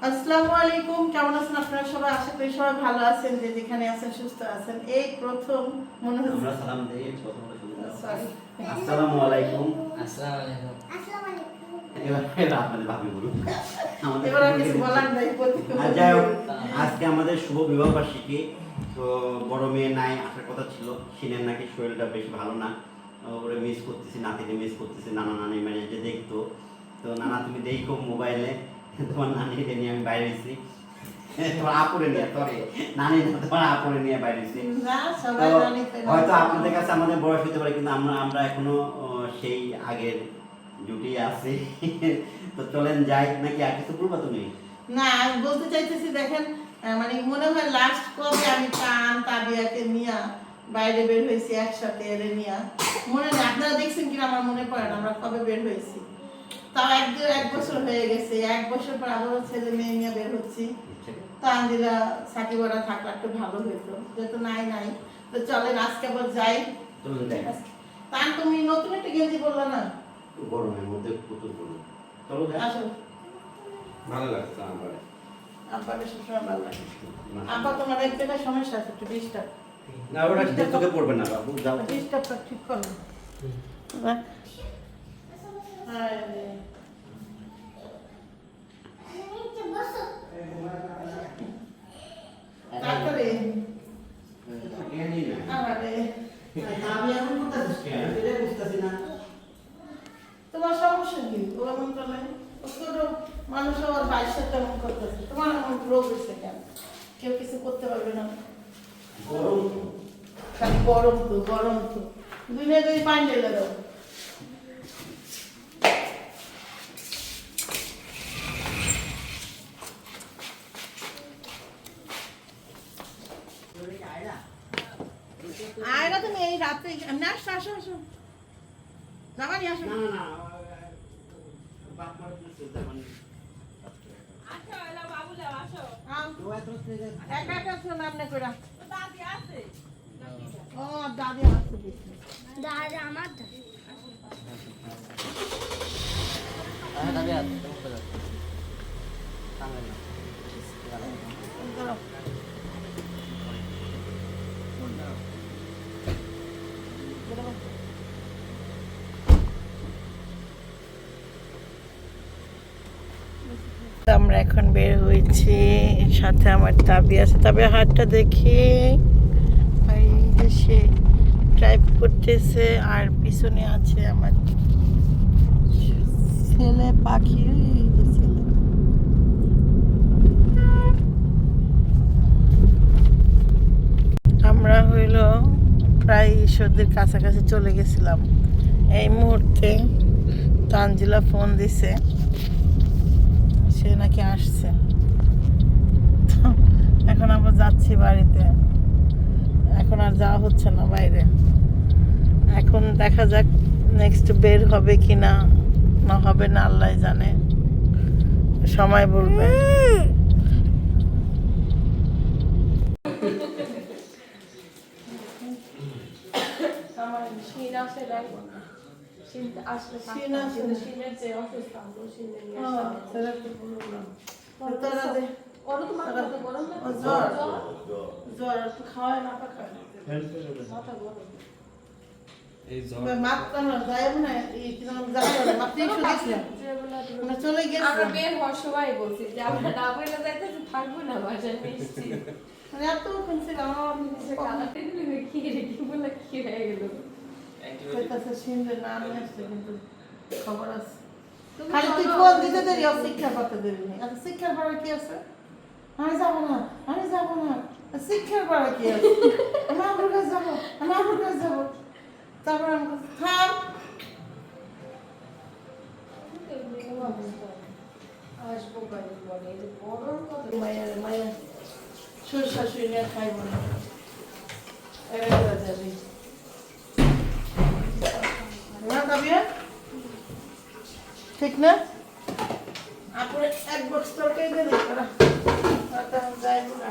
আসসালামু আলাইকুম, কেমন আছেন আপনারা সবাই? আশা করি সবাই ভালো আছেন, যে যেখানে আছেন সুস্থ আছেন। এই প্রথম মনে হচ্ছে আমরা সালাম দেই প্রথম সরি আসসালামু আলাইকুম। আসসালামু আলাইকুম। এবার আপনাদের ভাবি বলুন এবার আর কিছু বলার নাই। আর যাই হোক, আজকে আমাদের শুভ বিবাহ বার্ষিকী। তো বড় মেয়ে নাই, আসার কথা ছিল। সিনের নাকি শরীরটা বেশি ভালো না, ওরে মিস করতেছি, নাতিকে মিস করতেছি। নানা নানি মানে যে দেখতো, তো নানা তুমি দেখো মোবাইলে তোমার নানিকে নিয়ে আমি বাইরে এসেছি, তোমার আপুরে নিয়ে, সরি নানি না, তোমার আপুরে নিয়ে বাইরে এসেছি। হয়তো আপনাদের কাছে আমাদের বয়স হতে পারে, কিন্তু আমরা এখনো সেই আগের জুটি আছি। তো চলেন যাই, নাকি আর কিছু বলবা তুমি? না, আমি বলতে চাইতেছি, দেখেন মানে মনে হয় লাস্ট কবে আমি তাবিয়াকে নিয়ে বাইরে বের হয়েছি একসাথে, এরে নিয়ে মনে নেই। আপনারা দেখছেন কিনা আমার মনে পড়ে না আমরা কবে বের হয়েছি। তাও এক বছর হয়ে গেছে। এক বছর পর আবারও ছেলে মেয়ে নিয়ে বের হচ্ছি। তানজিলা সাকিবরা থাকলে একটু ভালো হইতো, যেহেতু নাই। তো চলেন আজকে আবার যাই। তান তুমি নতুন একটা গেঞ্জি বললা না? গরমের মধ্যে প্রচুর গরম। চলো আসো, ভালো লাগছে আমার। আব্বাকে সবসময় ভালো লাগে। আব্বা তোমার এক জায়গায় সমস্যা আছে, একটু ডিস্টার্ব। না, ওটা চোখে পড়বে না বাবু, যাও। ডিস্টার্বটা ঠিক করো। তারপরে তোমার সমস্যা কি? ও এমন করে ছোট মানুষ আবার বাইশ তেমন করতেছে, তোমার এমন রোগ হয়েছে কেন? কেউ কিছু করতে পারবে না। খালি গরম তো দুনিয়া যদি পানি ঢেলে দাও। আয়রা তুমি এই রাত্রে আসো যাবানি, আসো। না বাপ মার কিছু তেমন একা শোন আপনি করে। ও দাদি আছে, দাদা আমার দাবি আছে তো করে সামনে না আমরা এখন বের হয়েছি, সাথে আমার তাবি আছে। তবে হাতটা দেখি, সে ড্রাইভ করতেছে, আর পিছনে আছে আমার ছেলে পাখি। ছেলে আমরা হইল প্রায় ঈশ্বরদের কাছাকাছি চলে গেছিলাম। এই মুহূর্তে তানজিলা ফোন দিছে, সে নাকি আসছে। এখন আমরা যাচ্ছি বাড়িতে, এখন আর যাওয়া হচ্ছে না বাইরে। এখন দেখা যাক নেক্সট বের হবে কি না হবে না, আল্লাহ জানে, সময় বলবে। চলে গেছে। আমরা বের হওয়ার সময় বলছি যে আমরা না বলে যাইতেছি, থাকবো না বাসায় মিশছি। এত ফেন্সি আমার কি রে, কি বলে কি হয়ে গেল? কইতাছে সিন্ধে না আমি আসছে, কিন্তু খবর আছে। খালি তুই ফোন দিতে দেরি, শিক্ষা করতে দেরি নেই। আচ্ছা শিক্ষার পরে কি আছে? আমি যাবো না। শিক্ষার পরে কি আছে? আমি আপুর কাছে যাবো। তারপর আমি থাম। আসবো বাড়ি বলে বড় কথা। মায়ের শ্বশুর শাশুড়ি নিয়ে খাইব না, এরা যাবি না তাবিয়া, ঠিক না? আপনি এক বক্স তরকারি দিয়ে দিই করা যাই না।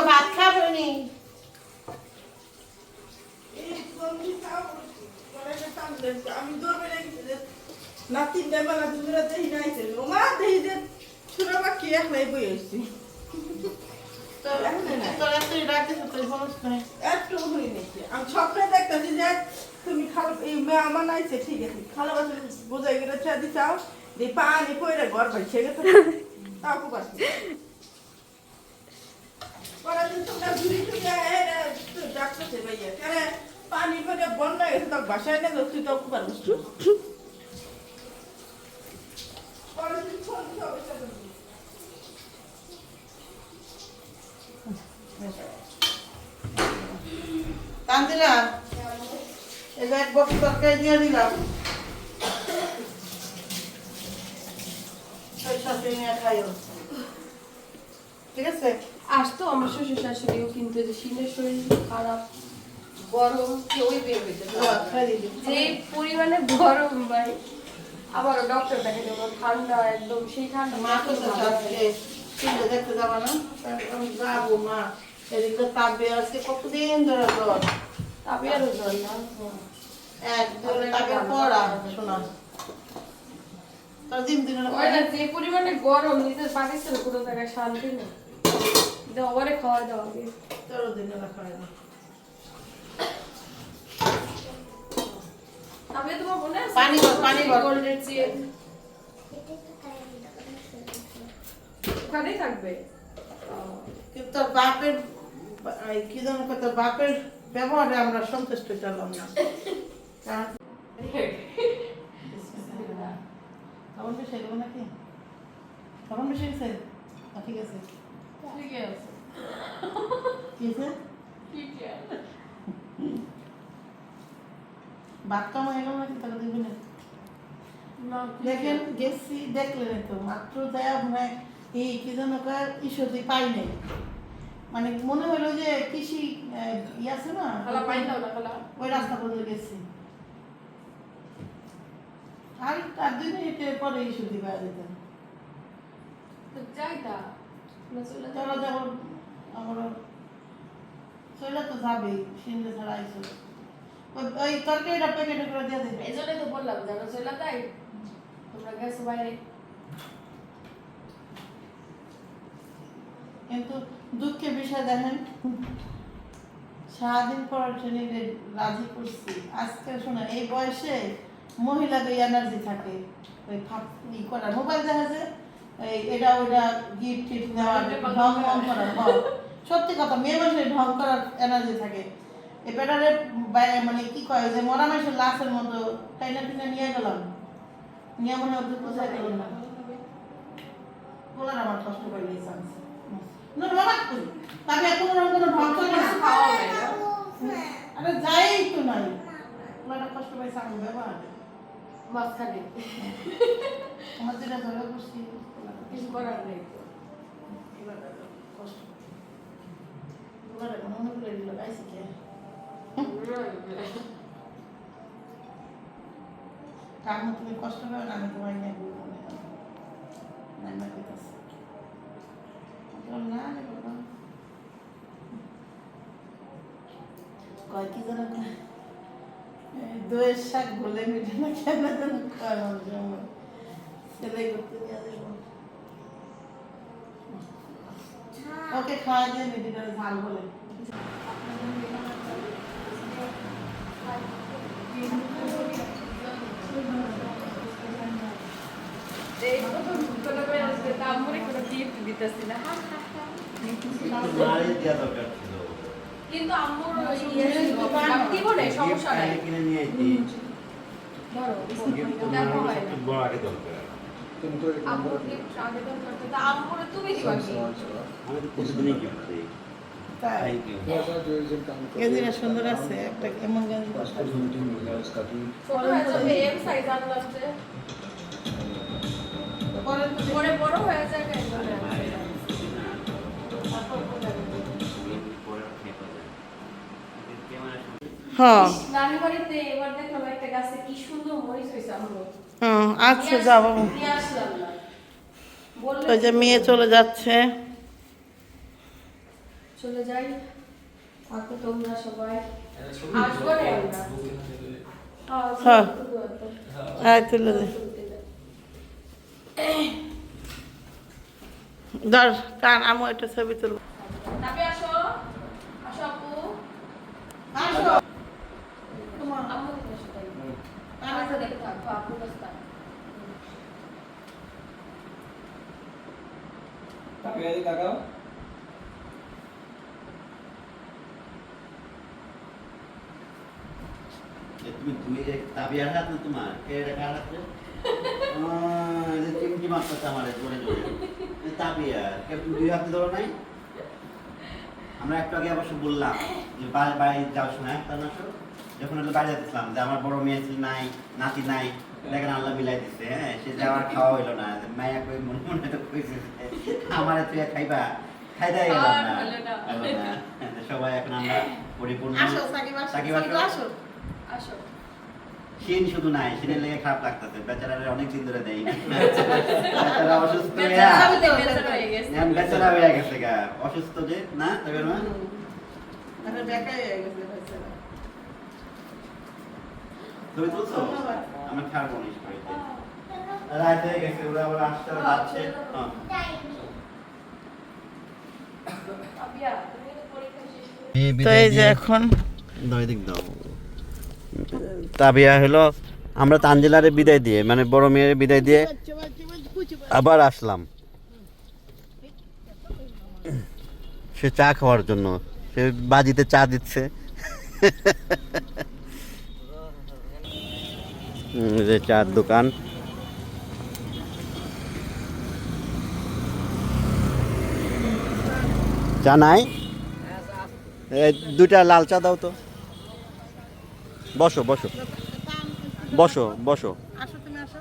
ভাত খাবে নি? আমি দৌড়বে নাতি বেলা তুমি দেখি নাইছে ওমা দেখি যে ছোট বাকি একলাই বই আসছি তোর এত রাখতেছ তুই বলছ না একটু হই নাকি আমি স্বপ্নে দেখতেছি যে তুমি খাল এই মেয়ে আমার নাইছে ঠিক আছে খালা বাসা বোঝাই গেলে চা দি চাও দি পানি পয়রা ঘর বাইছে গেছে তাও খুব আসছে পরাদিন তোমরা ঘুরি ঘুরি এরা তো ডাকতেছে ভাইয়া কারে পানি পয়রা বন্যা গেছে তো বাসায় না তুই তো খুব পারছিস পরাদিন ফোন দিও কান্দিলা এই যে এক বক্স তরকারি দিয়ে দিলাম সেই সাথে নিয়ে খাইও ঠিক আছে আসতো আমার শ্বশুর শাশুড়িও কিন্তু যে শিনের শরীর খারাপ গরম কেউই বের হইতে পারে না। খাই দিবি যে পরিমাণে গরম ভাই আবারও ডক্টর দেখে দেবো ঠান্ডা একদম সেই ঠান্ডা মা তো আজকে শুনতে দেখতে যাবা না আমি যাবো মা এদিকে তাপে আজকে কতদিন ধরে জ্বর তবে আরো জ্বর না একদম তাপে পড়া শোনা তোর দিন ওইটা যে পরিমাণে গরম নিজের পাকিস্তান কোনো জায়গায় শান্তি নেই ওরে খাওয়া দাওয়া আগে তোর দিন রাখা হয় না তবে তোমার মনে আছে পানি ভর। গোল্ডের চেয়ে ওখানেই থাকবে কিন্তু তোর বাপের এই কি জানো তোর বাপের ব্যবহারে আমরা সন্তুষ্ট ছিলাম না কারণ তখন বেশি এলো নাকি তখন বেশি গেছে ঠিক আছে ঠিক আছে কি আছে ঠিক আছে বাদ কম হয়ে গেল নাকি তাহলে দেখবি না দেখেন গেছি দেখলেন তো মাত্র দেয়া মানে এই কি যেন ঈশ্বরী পাই নাই মানে মনে হলো যে কৃষি ই আছে না খালা পাই দাও না খালা ওই রাস্তা পর্যন্ত গেছি আর 2 মিনিটের পরে ঈশ্বরী পাওয়া যেতেন তো যাইতা না চলে চলো যাবো আমার চলে তো যাবেই সিন্ধে ছাড়া আইসো ওই তরকারিটা প্যাকেটে করে দিয়ে দেবে এই জন্যই তো বললাম জানো চলে তাই তোমরা গেছো বাইরে কিন্তু দুঃখের বিষয় দেখেন সারাদিন পর ট্রেনিংয়ে রাজি করছি আজকে শোনা এই বয়সে মহিলাদের এনার্জি থাকে ওই ই করা মোবাইল দেখা যায় এই এটা ওটা গিফট টিফট দেওয়া ঢং ঢং করা সত্যি কথা মেয়ে মানুষের ঢং করার এনার্জি থাকে এই ব্যাটারে মানে কি কয় যে মরা মানুষের লাশের মতো টাইনা টিনা নিয়ে গেলাম নিয়ে মনে হচ্ছে কোথায় গেলাম না বলার আমার কষ্ট করে নিয়েছে না বাবা তবে এখন কোনো ঢং করে না খাওয়া হয় না আরে যাই তো নাই ওরা কষ্ট পাইছে আমি ব্যবহার মাঝখানে আমার যেটা ধরে বসছি কিছু করার নেই তো এবার কষ্ট ওরা এখন মনে করে দিল গাইছে কে কাম তুমি কষ্ট পাবে না আমি তোমার নিয়ে বলবো না না কইতাছে না রে বাবা কয় কি জানো দইয়ের শাক বলে মিটে না কেন যেন কয় আমার জন্য ছেলে করতে নিয়ে যাবো ওকে খাওয়া দিয়ে মিটে করে ঝাল বলে এই প্রথম কোনো করে আসবে তা আমরে কোনো গিফট দিতেছি না মারে দেওয়া দরকার ছিল কিন্তু আম্মুর ইয়ে কি বলে সমস্যা নাই কিনে নিয়ে আইছি ধরো গিফট তো দেখো হয় না বড় আগে দরকার আম্মুর গিফট আগে তো করতে তা আম্মুরে তুমি দিবা কি আমি তো প্রতিদিনই গিফট দিই তাই থ্যাংক ইউ গেঞ্জিটা সুন্দর আছে একটা এমন গেঞ্জি ছোট হয়ে যাবে এম সাইজ আনলাম যে পরে বড় হয়ে যায় কেন হ্যাঁ নানি বাড়িতে এবার দেখলাম একটা গাছে কি সুন্দর মরিচ হয়েছে আম্মু আচ্ছা যাবো নিয়ে আসলাম না বললে ওই যে মেয়ে চলে যাচ্ছে চলে যাই থাকো তোমরা সবাই আসবো না আমরা হ্যাঁ হ্যাঁ তুলে দে তুলতে ধর কান আমু একটা ছবি তুলব। তাবে আসো আসো আপু আসো তোমার আম্মু এসে তাই আমি আচ্ছা দেখে থাকো আপু কাছে থাকো তাকিয়ে তাকাও তুমি দুই তাবিয়ার হাত না তোমার এর কার হাত রে চিমটি মারতেছে আমার জোরে জোরে তাবিয়া কে তুমি দুই হাতে ধরো নাই আমরা একটু আগে অবশ্য বললাম যে বাড়ি যাওয়ার সময় তার না যখন হলো বাড়ি যাচ্ছিলাম যে আমার বড় মেয়ে ছিল নাই নাতি নাই দেখেন আল্লাহ মিলাই দিচ্ছে হ্যাঁ সে যাওয়ার খাওয়া হইলো না মায়া কই মনে মনে তো কইছে আমার তুই খাইবা খাই দেয় গেলাম না হলো না। সবাই এখন আমরা পরিপূর্ণ আসো সাকিব আসো সাকিব সাকিব আসো। আসো আসো শিন শুধু নাই শিনের লেগে খারাপ লাগতেছে বেচারারে অনেক দিন ধরে দেই না বেচারা অসুস্থ বেচারা হয়ে গেছে গা অসুস্থ যে না তবে না আরে বেকাই হয়ে গেছে ভাইসা তুমি তুলছো আমার খারাপ মনে হইছে রাত হয়ে গেছে ওরা আবার আসতে যাচ্ছে আবিয়া তুমি তো পরীক্ষা শেষ করে তো এই যে এখন দাও দিক দাও তাবিয়া হলো আমরা তানজিলারে বিদায় দিয়ে মানে বড় মেয়ের বিদায় দিয়ে আবার আসলাম সে চা খাওয়ার জন্য সে বাজিতে চা দিচ্ছে এই যে চার দোকান চা নাই দুইটা লাল চা দাও তো বসো বসো বসো বসো আসো তুমি আসো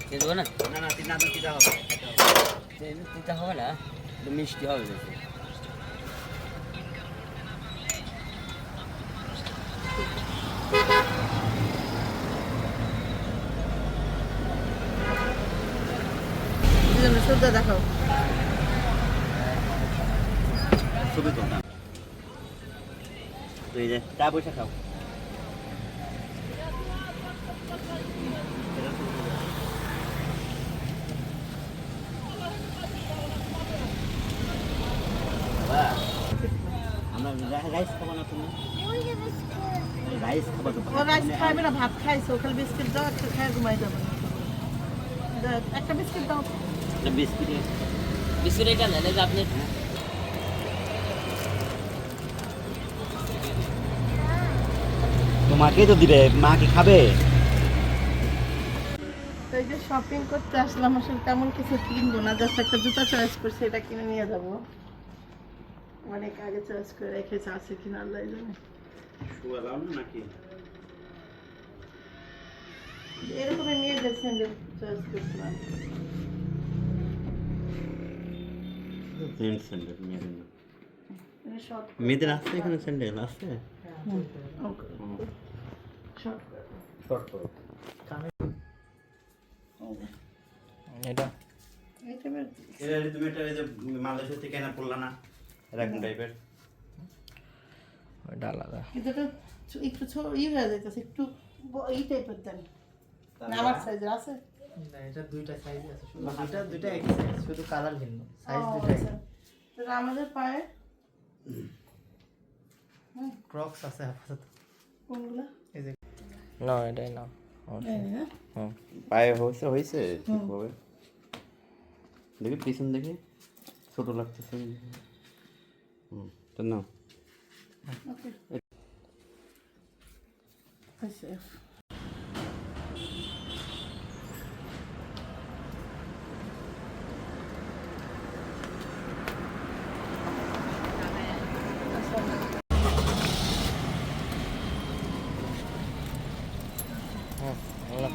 দিয়ে দেবো না না না তিন আদর কিটা হবে দিতে হবে না একটু মিষ্টি হবে বেশি দুজনে সূর্য দেখাও ছবি তো না এই যে চা বসে খাও আমরা রাইস খাবো না তুমি রাইস খাবো তো ও রাইস খাইবে না ভাত খাইছো খালি বিস্কিট দাও একটা খাই ঘুমাই যাবে একটা বিস্কিট দাও বিস্কিট বিস্কুট এটা নেন এই যে আপনি তোমাকে তো দিবে মা কি খাবে তো এই যে শপিং করতে আসলাম আসলে তেমন কিছু কিনবো না জাস্ট একটা জুতা চয়েস করছি এটা কিনে নিয়ে যাবো অনেক আগে চয়েস করে রেখেছে আছে কিনা আল্লাহ জানে শুয়ালাম না নাকি এরকমই নিয়ে যে স্যান্ডেল চয়েস করছিলাম জেন্টস স্যান্ডেল মেয়েদের না এটা শর্ট মেয়েদের আছে এখানে স্যান্ডেল আছে শর্ট শর্ট করো এটা এইটা বের এটা তুমি এটা এই যে মালয়েশিয়া থেকে এনে পড়লা না এরকম টাইপের ওইটা আলাদা কিন্তু এটা একটু ছোট ই হয়ে যাইতেছে একটু এই টাইপের দেন না আমার সাইজের আছে না এটা দুইটা সাইজ আছে শুধু দুইটা একই সাইজ শুধু কালার ভিন্ন সাইজ ও, দুইটা আচ্ছা। তো আমাদের পায়ে ক্রক্স আছে আপাতত কোনগুলা এই যে না এটাই না হুম পায়ে হয়েছে ঠিকভাবে দেখি পিছন দেখি ছোট লাগতেছে তো না ওকে আচ্ছা আল্লাহ